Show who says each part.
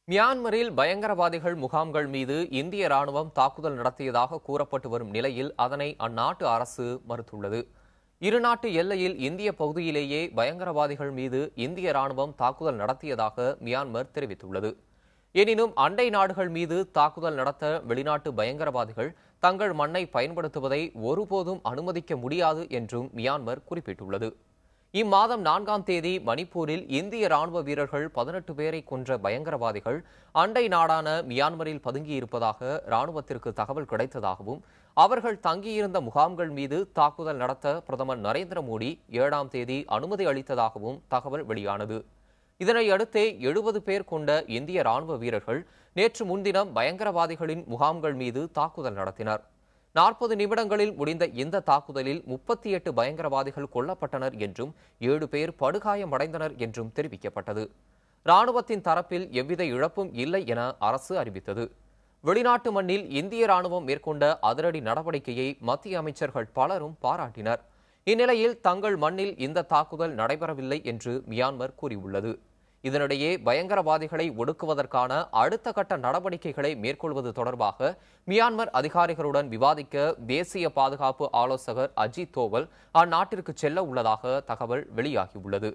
Speaker 1: மியான்மரில் பயங்கரவாதிகள் முகாம்கள் மீது இந்திய ராணுவம் தாக்குதல் நடத்தியதாக கூறப்பட்டு வரும் நிலையில் அதனை அந்நாட்டு அரசு மறுத்துள்ளது. இருநாட்டு எல்லையில் இந்திய பகுதியிலேயே பயங்கரவாதிகள் மீது இந்திய ராணுவம் தாக்குதல் நடத்தியதாக மியான்மர் தெரிவித்துள்ளது. எனினும் அண்டை நாடுகள் மீது தாக்குதல் நடத்த வெளிநாட்டு பயங்கரவாதிகள் தங்கள் மண்ணை பயன்படுத்துவதை ஒருபோதும் அனுமதிக்க முடியாது என்றும் மியான்மர் குறிப்பிட்டுள்ளது. இம்மாதம் 4ஆம் தேதி மணிப்பூரில் இந்திய ராணுவ வீரர்கள் 18 பேரை கொன்ற பயங்கரவாதிகள் அண்டை நாடான மியான்மரில் பதுங்கியிருப்பதாக ராணுவத்திற்கு தகவல் கிடைத்ததாகவும் அவர்கள் தங்கியிருந்த முகாம்கள் மீது தாக்குதல் நடத்த பிரதமர் நரேந்திர மோடி 7ஆம் தேதி அனுமதி அளித்ததாகவும் தகவல் வெளியானது. இதனையடுத்தே 70 பேர் கொண்ட இந்திய ராணுவ வீரர்கள் நேற்று முன்தினம் பயங்கரவாதிகளின் முகாம்கள் மீது தாக்குதல் நடத்தினர். 40 நிமிடங்களில் முடிந்த இந்த தாக்குதலில் 38 பயங்கரவாதிகள் கொல்லப்பட்டனர் என்றும் 7 பேர் படுகாயமடைந்தனர் என்றும் தெரிவிக்கப்பட்டது. ராணுவத்தின் தரப்பில் எவ்வித இழப்பும் இல்லை என அரசு அறிவித்தது. வெளிநாட்டு மண்ணில் இந்திய ராணுவம் மேற்கொண்ட அதிரடி நடவடிக்கையை மத்திய அமைச்சர்கள் பலரும் பாராட்டினர். இந்நிலையில் தங்கள் மண்ணில் இந்த தாக்குதல் நடைபெறவில்லை என்று மியான்மர் கூறியுள்ளது. இதனிடையே பயங்கரவாதிகளை ஒடுக்குவதற்கான அடுத்த கட்ட நடவடிக்கைகளை மேற்கொள்வது தொடர்பாக மியான்மர் அதிகாரிகளுடன் விவாதிக்க தேசிய பாதுகாப்பு ஆலோசகர் அஜித் தோவல் அந்நாட்டிற்கு செல்ல உள்ளதாக தகவல் வெளியாகியுள்ளது.